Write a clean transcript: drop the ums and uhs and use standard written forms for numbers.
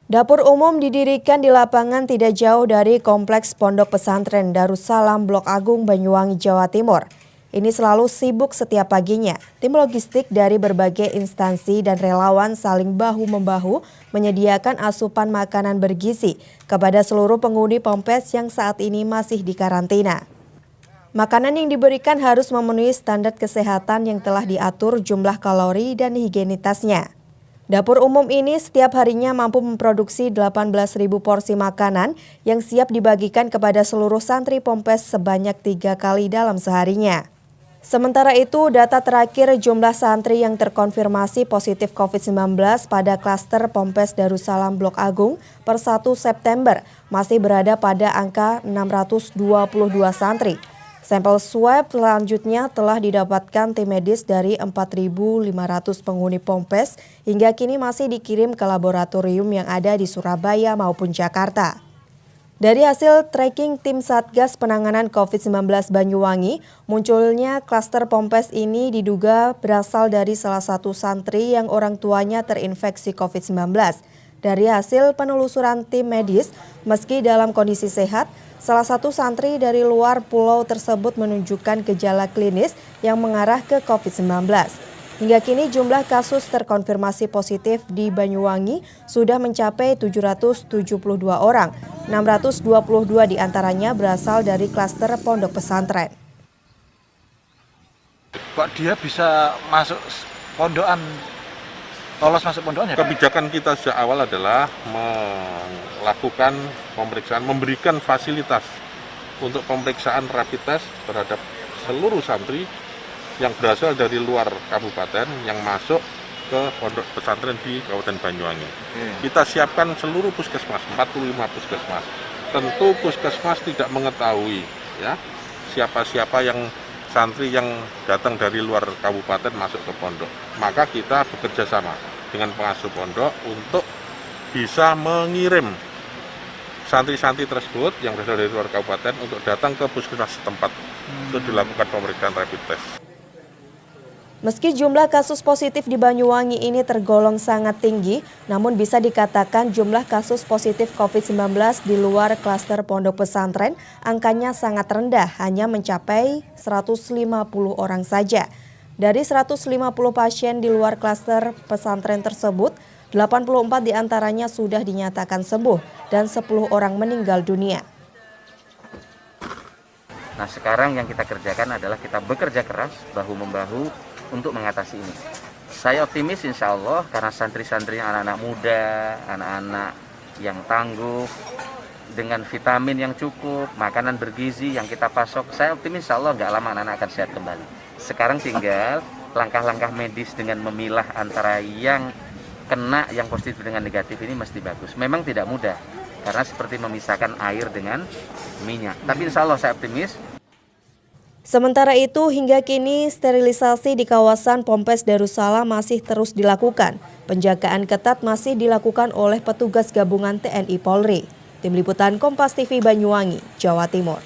Dapur umum didirikan di lapangan tidak jauh dari Kompleks Pondok Pesantren Darussalam Blok Agung, Banyuwangi, Jawa Timur. Ini selalu sibuk setiap paginya. Tim logistik dari berbagai instansi dan relawan saling bahu-membahu menyediakan asupan makanan bergizi kepada seluruh penghuni Pompes yang saat ini masih dikarantina. Makanan yang diberikan harus memenuhi standar kesehatan yang telah diatur jumlah kalori dan higienitasnya. Dapur umum ini setiap harinya mampu memproduksi 18.000 porsi makanan yang siap dibagikan kepada seluruh santri Pompes sebanyak 3 kali dalam seharinya. Sementara itu, data terakhir jumlah santri yang terkonfirmasi positif COVID-19 pada klaster Pompes Darussalam Blok Agung per 1 September masih berada pada angka 622 santri. Sampel swab selanjutnya telah didapatkan tim medis dari 4.500 penghuni Pompes hingga kini masih dikirim ke laboratorium yang ada di Surabaya maupun Jakarta. Dari hasil tracking tim Satgas Penanganan COVID-19 Banyuwangi, munculnya klaster Pompes ini diduga berasal dari salah satu santri yang orang tuanya terinfeksi COVID-19. Dari hasil penelusuran tim medis, meski dalam kondisi sehat, salah satu santri dari luar pulau tersebut menunjukkan gejala klinis yang mengarah ke COVID-19. Hingga kini jumlah kasus terkonfirmasi positif di Banyuwangi sudah mencapai 772 orang. 622 diantaranya berasal dari klaster pondok pesantren. Kok dia bisa masuk pondokan? Lolos masuk pondokan ya? Kebijakan kita sejak awal adalah melakukan pemeriksaan, memberikan fasilitas untuk pemeriksaan rapid test terhadap seluruh santri yang berasal dari luar kabupaten yang masuk ke pondok pesantren di Kabupaten Banyuwangi. Kita siapkan seluruh puskesmas, 45 puskesmas. Tentu puskesmas tidak mengetahui ya siapa-siapa yang santri yang datang dari luar kabupaten masuk ke pondok. Maka kita bekerja sama dengan pengasuh pondok untuk bisa mengirim santri-santri tersebut yang berasal dari luar kabupaten untuk datang ke puskesmas setempat untuk dilakukan pemeriksaan rapid test. Meski jumlah kasus positif di Banyuwangi ini tergolong sangat tinggi, namun bisa dikatakan jumlah kasus positif COVID-19 di luar klaster pondok pesantren angkanya sangat rendah, hanya mencapai 150 orang saja. Dari 150 pasien di luar klaster pesantren tersebut, 84 diantaranya sudah dinyatakan sembuh dan 10 orang meninggal dunia. Nah, sekarang yang kita kerjakan adalah kita bekerja keras bahu-membahu untuk mengatasi ini. Saya optimis insya Allah karena santri-santri anak-anak muda, anak-anak yang tangguh, dengan vitamin yang cukup, makanan bergizi yang kita pasok, saya optimis insya Allah nggak lama anak-anak akan sehat kembali. Sekarang tinggal langkah-langkah medis dengan memilah antara yang kena, yang positif dengan negatif ini mesti bagus. Memang tidak mudah, karena seperti memisahkan air dengan minyak. Tapi insya Allah saya optimis. Sementara itu, hingga kini sterilisasi di kawasan Pompes Darussalam masih terus dilakukan. Penjagaan ketat masih dilakukan oleh petugas gabungan TNI Polri. Tim Liputan Kompas TV Banyuwangi, Jawa Timur.